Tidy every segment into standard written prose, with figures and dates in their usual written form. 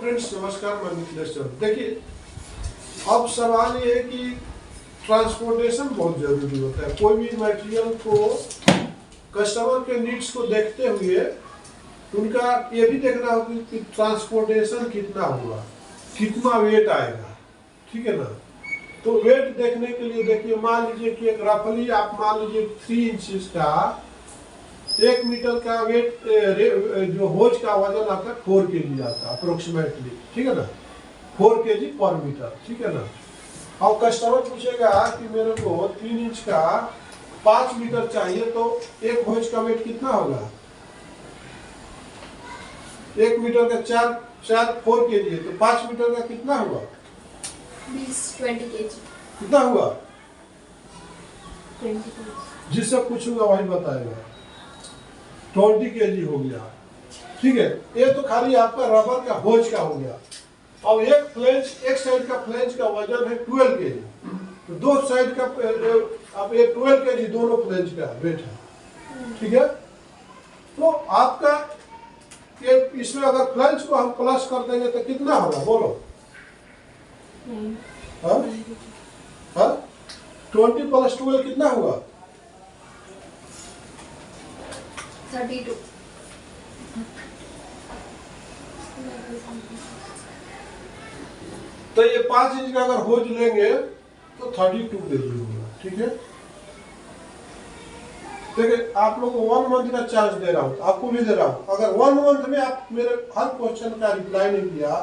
Friends नमस्कार, मैं मिथिलेश चौधरी। देखिए, अब सवाल ये है कि ट्रांसपोर्टेशन बहुत जरूरी होता है। कोई भी मटेरियल को कस्टमर के नीड्स को देखते हुए उनका ये भी देखना होगा कि ट्रांसपोर्टेशन कितना हुआ, कितना वेट आएगा, ठीक है ना। तो वेट देखने के लिए देखिए, मान लीजिए कि एक रफली आप मान लीजिए 3 इंच का 1 मीटर का वेट जो होज का वजन आता है 4 kg आता है अप्रोक्सीमेटली, ठीक है ना। 4 kg पर मीटर, ठीक है ना। और कस्टमर पूछेगा कि मेरे को 3 इंच का 5 मीटर चाहिए, तो एक होज का वेट कितना होगा? 1 मीटर का 4 kg है, तो 5 मीटर का कितना हुआ? 20 kg। कितना हुआ? 20 kg। जिससे पूछूंगा वही बताएगा। 20 kg हो गया, ठीक है। ये तो खाली आपका रबर का होज का हो गया। और एक साइड का फ्लेंज का वजन है 12 kg, तो दो साइड का अब ये 12 kg दोनों फ्लेंज का वेट है, ठीक है। तो आपका ये इसमें अगर फ्लेंज को हम प्लस कर देंगे तो कितना होगा बोलो? हाँ 20 + 12 कितना हुआ? 32। तो ये 5 इंच का अगर होज लेंगे तो 32 kg होगा, ठीक है। देखिए, आप लोग को 1 मंथ का चार्ज दे रहा हूँ, आपको भी दे रहा हूँ। अगर 1 मंथ में आप मेरे हर क्वेश्चन का रिप्लाई नहीं किया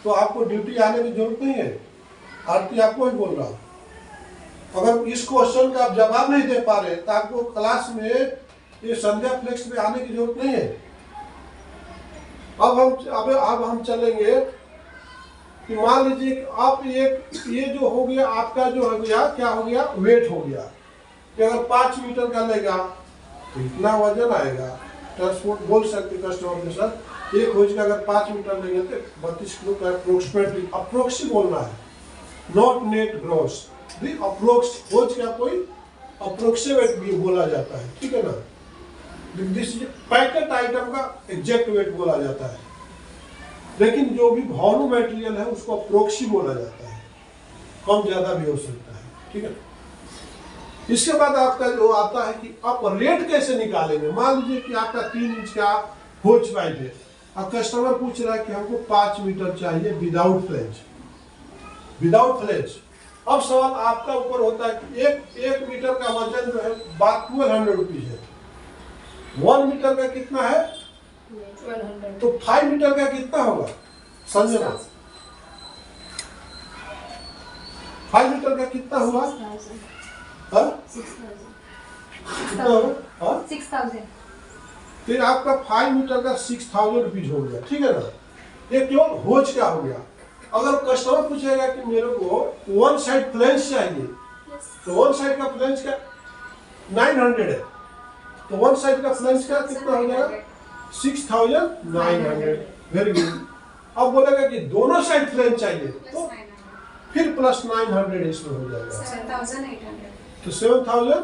तो आपको ड्यूटी आने की जरूरत नहीं है। आरती आपको ही बोल रहा हूँ। अगर इस क्वेश्चन का आप जवाब नहीं दे पा रहे तो आपको क्लास में ये संध्या फ्लेक्स में आने की जरूरत नहीं है। अब हम चलेंगे कि मान लीजिए कि आप ये जो हो गया आपका जो हो गया, क्या हो गया? वेट हो गया कि अगर 5 मीटर का लेगा तो इतना वजन आएगा। ट्रांसपोर्ट बोल सकते कस्टमर के साथ, एक होज का अगर 5 मीटर लेंगे तो 32 किलो का अप्रोक्सीमेटली, अप्रोक्सी बोलना है, नॉट नेट ग्रॉस। अप्रोक्स होज का कोई अप्रोक्सीमेट भी बोला जाता है, ठीक है ना। दिस पैकेट आइटम का एग्जैक्ट वेट बोला जाता है, लेकिन जो भी वॉल्यूम मटेरियल है उसको अप्रोक्सी बोला जाता है, कम ज्यादा भी हो सकता है, ठीक है। इसके बाद आपका जो आता है कि आप रेट कैसे निकालेंगे। मान लीजिए कि आपका 3 इंच का होज पाइप है, अब कस्टमर पूछ रहा है कि हमको 5 मीटर चाहिए विदाउट फ्लेंज। अब सवाल आपका ऊपर होता है कि एक मीटर का वजन जो है 1200 रुपीज है, 1 मीटर का कितना है? 1200। तो 5 मीटर का कितना होगा संजना? 5 मीटर का कितना हुआ? 6000। फिर आपका 5 मीटर का 6000 रुपीज हो गया, ठीक है ना। ये केवल होज का हो गया। अगर कस्टमर पूछेगा कि मेरे को 1 साइड फ्लेंज चाहिए, तो 1 साइड का फ्लेंज का 900 है, तो 1 साइड का फ्लेंज का कितना हो जाएगा? 6900। Very good. अब बोलेगा कि दोनों साइड फ्लेंज चाहिए तो फिर +900 इसमें हो जाएगा, 7800। तो 7800।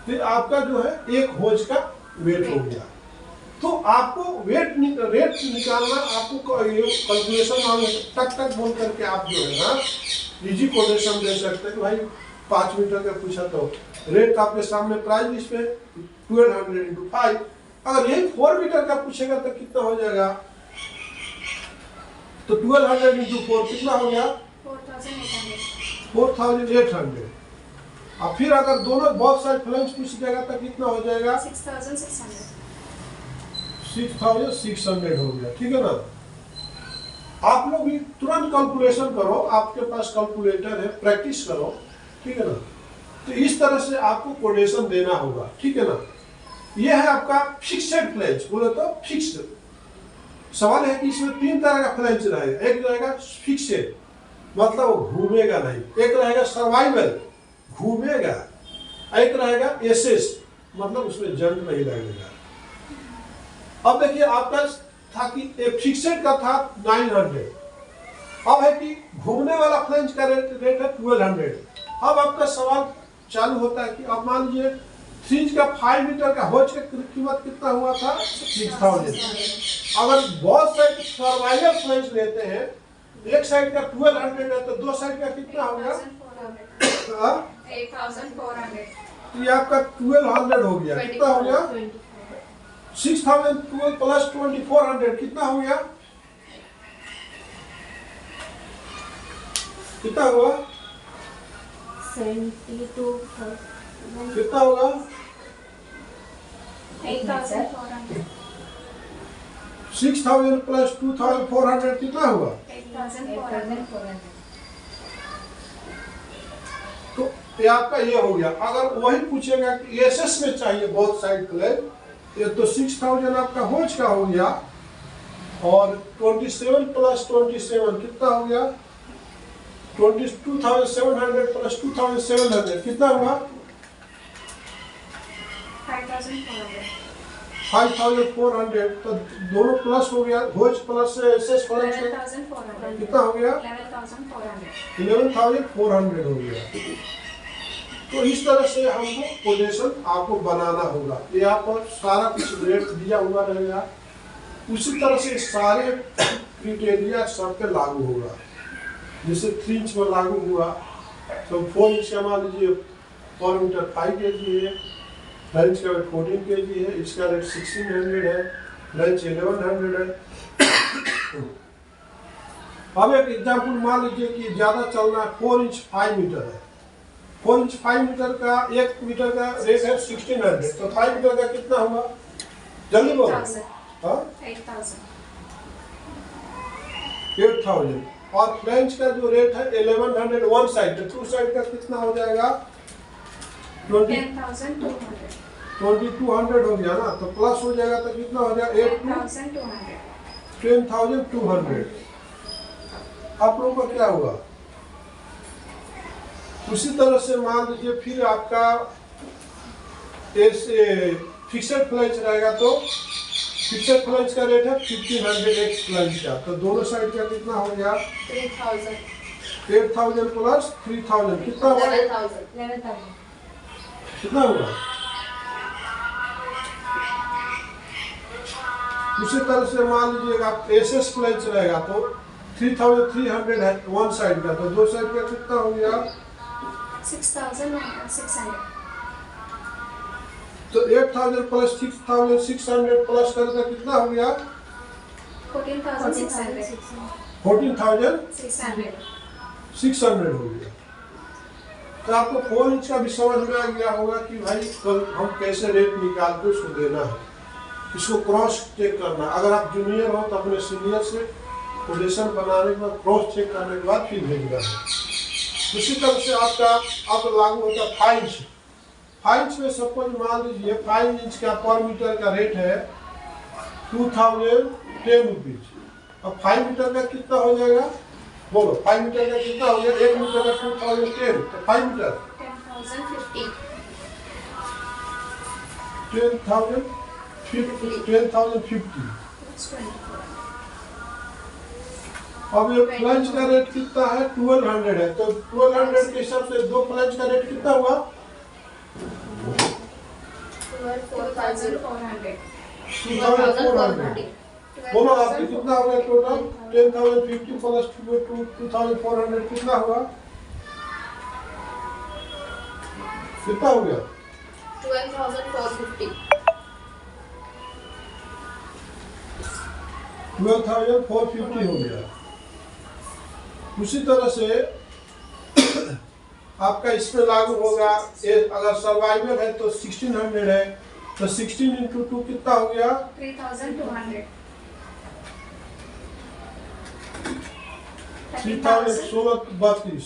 फिर आपका जो है एक होज का वेट हो गया। तो आपको रेट निकालना, आपको कैलकुलेशन टक बोल करके आप जो है ना इजी कोटेशन दे सकते हैं कि भाई 5 मीटर का पूछा तो रेट आपके सामने प्राइस इस पे 1200 × 5। अगर यही 4 मीटर का पूछेगा तो कितना हो जाएगा? तो 1200 × 4 कितना हो गया? 4800। और फिर अगर दोनों बहुत साइड फ्लेंज पूछ जाएगा तो कितना हो जाएगा? 6600 हो गया, ठीक है ना। आप लोग भी तुरंत कैलकुलेशन करो, आपके पास कैलकुलेटर है, प्रैक्टिस करो, ठीक है ना। तो इस तरह से आपको कोटेशन देना होगा, ठीक है ना। यह है आपका फिक्स्ड फ्लेंज, बोले तो फिक्स्ड। सवाल है कि इसमें 3 तरह का फ्लेंज रहेगा। एक रहेगा फिक्स्ड, मतलब वो घूमेगा नहीं। एक रहेगा सर्वाइवल, घूमेगा। एक रहेगा एसएस, मतलब उसमें जंग नहीं लगेगा। अब देखिए, आपका था कि फिक्सेड का था 900, अब है कि घूमने वाला फ्लेंज का रेट है 1200। अब आपका सवाल चालू होता है कि अब मान लीजिए फ्रिज का 5 मीटर का होज का कीमत कितना हुआ था? 6000। अगर बहुत साइड सर्वाइवल फ्लैंज लेते हैं, एक साइड का 1200 है तो दो साइड का कितना होगा? 8400। ये आपका 1200 हो गया। कितना हो गया? 6012 प्लस 2400 कितना हो गया? कितना हुआ? 72 कितना होगा? 8400। 6000 प्लस 2400 कितना हुआ? 8400। तो ये आपका ये हो गया। अगर वही पूछेगा कि एसएस में चाहिए बहुत साइड प्लेन, ये तो 6000 आपका होज का हो गया और 27 प्लस 27 कितना हो गया? 22,700 प्लस 2,700 कितना हुआ? 5400। 5,400। तो दोनों प्लस हो गया, होज प्लस एसएस प्लस 11400। कितना हो गया? 11400। 11,400 हो गया। तो इस तरह से हमको पोजीशन आपको बनाना होगा। ये यहाँ पर सारा कुछ रेट दिया हुआ रहेगा, उसी तरह से सारे क्राइटेरिया सब पे लागू होगा। जैसे 3 इंच में लागू हुआ तो 4 इंच का मान लीजिए पर मीटर 5 kg है, लंच का रेट 14 kg है, इसका रेट 1600 है, लंच 1100 है। अब एक एग्जाम्पल मान लीजिए कि ज़्यादा चलना है, 4 इंच 5 मीटर है। 4 इंच 5 मीटर का 1 मीटर का रेट है 1600, तो 5 मीटर का कितना हुआ? जल्दी बोलो। 8000। 8000। और फ्रेंच का जो रेट है 1100 वन साइड, टू साइड का कितना हो जाएगा? 10200। 2200 हो गया ना, तो प्लस हो जाएगा तो कितना हो जाएगा? 10200। 10,200। आप लोगों का क्या हुआ? उसी तरह से मान लीजिए फिर आपका ऐसे फिक्सेड फ्लैंज रहेगा तो फिक्सेड फ्लैंज का रेट है 1500 एक फ्लैंज का, तो दोनों साइड का कितना हो गया? 3000। 8000 प्लस 3000 कितना होगा? 11000। कितना होगा? उसी तरह से मान लीजिएगा आप एसएस फ्लैंज रहेगा तो 3300 है वन साइड का, तो दो साइड का कितना हो गया? 6600। तो 8000 प्लस 6600 प्लस करके कितना हो गया? 14600। 14,600 हो गया। तो आपको 4 इंच का भी समझ में आ गया होगा कि भाई हम कैसे रेट निकाल के उसको देना है, इसको क्रॉस चेक करना। अगर आप जूनियर हो तो अपने सीनियर से पोजीशन बनाने के बाद क्रॉस चेक करने के बाद फिर भेजना है। उसी तरह से आपका अब लागू होता है 5 इंच। 5 इंच में सपोज मान लीजिए 5 इंच का पर मीटर का रेट है 2010 रुपीज। अब 5 मीटर का कितना हो जाएगा? बोलो 5 मीटर का कितना हो गया? 1 मीटर का 2010, तो 5 मीटर 10050। 10,050। अब ये फ्लैंज का रेट कितना है? 1200 है, तो 1200 के हिसाब से दो फ्लैंज का रेट कितना हुआ? 4400। 2400। बोलो आपके कितना हो गया टोटल? 10,050 प्लस 2400 कितना हुआ? कितना हो गया? 12450। 12,450 हो गया। उसी तरह से आपका इसमें लागू होगा, अगर सर्वाइवल है तो 1600 है, तो 16 इंटू 2 कितना हो गया? 3200। 3,032 13250।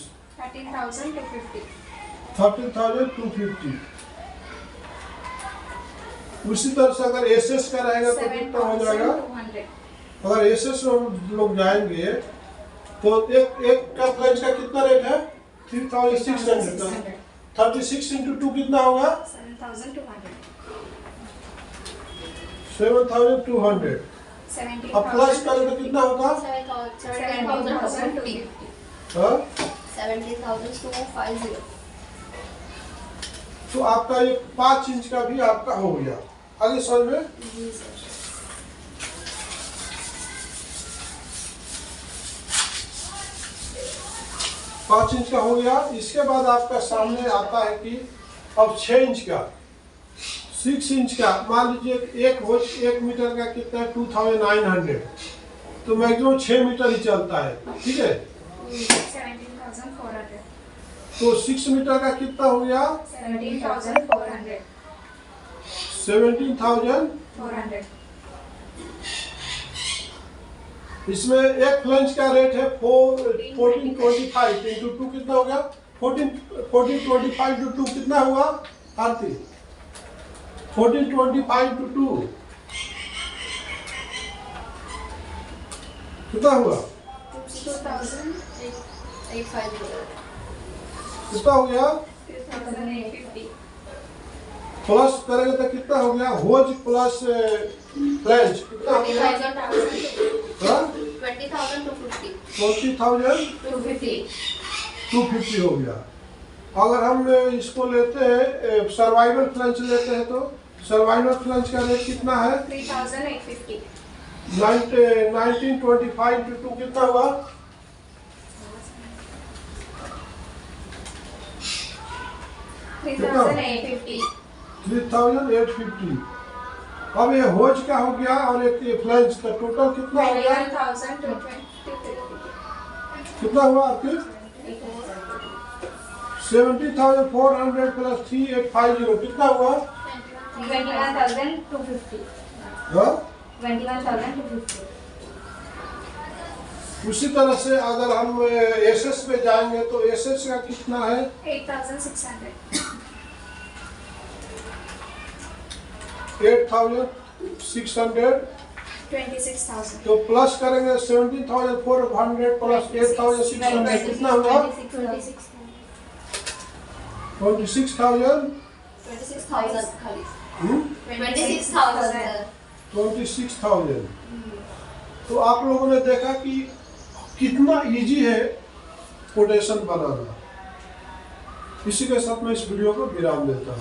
13,250। उसी तरह से अगर एसएस का रहेगा तो कितना हो जाएगा? 7200। अगर एसएस में हम लोग जाएंगे तो एक का फ्लैंज का कितना रेट है? 3,600 का 36 इंटू 2 कितना होगा? 7200। 7,200। अब प्लस करें तो कितना होगा? 70,250। हाँ? 70,250। तो आपका ये 5 इंच का भी आपका हो गया। आगे समझ में? जी सर। 5 इंच का हो गया। इसके बाद आपका सामने आता है कि अब 6 इंच का, 6 इंच का। मान लीजिए एक मीटर का कितना है 2900, तो मैक्सिमम 6 मीटर ही चलता है, ठीक है। 17,400। तो 6 मीटर का कितना हो गया 17,400। 17,400। इसमें एक फ्लैंज का रेट है 1425 इंटू 2 कितना हो गया 1425 इंटू 2 कितना हुआ आरती 1425 इंटू 2 कितना हुआ 2,850। कितना हो गया 2,850। प्लस करेंगे तो कितना हो गया होज प्लस फ्लैंज कितना हो गया 20,250। 20,250 हो गया। अगर हम इसको लेते हैं सर्वाइवल फ्लैंज लेते हैं तो सर्वाइवल फ्लैंज का रेट कितना है 3,850। 1925 इंटू 2 कितना हुआ 3,850। 3,850। अब ये होज का हो गया और एक ये फ्लैंज का टोटल कितना हो गया 21,250। कितना हुआ आपके 70,400 प्लस 3,850 कितना हुआ 21,250। हाँ? 21,250। उसी तरह से अगर हम एसएस पे जाएंगे तो एसएस का कितना है 8,600। 8,600 26,000। तो प्लस करेंगे 17,400 प्लस 8,600 कितना हुआ 26,000 खाली। 26,000। तो आप लोगों ने देखा कि कितना इजी है कोटेशन बनाना। इसी के साथ मैं इस वीडियो को विराम देता हूँ।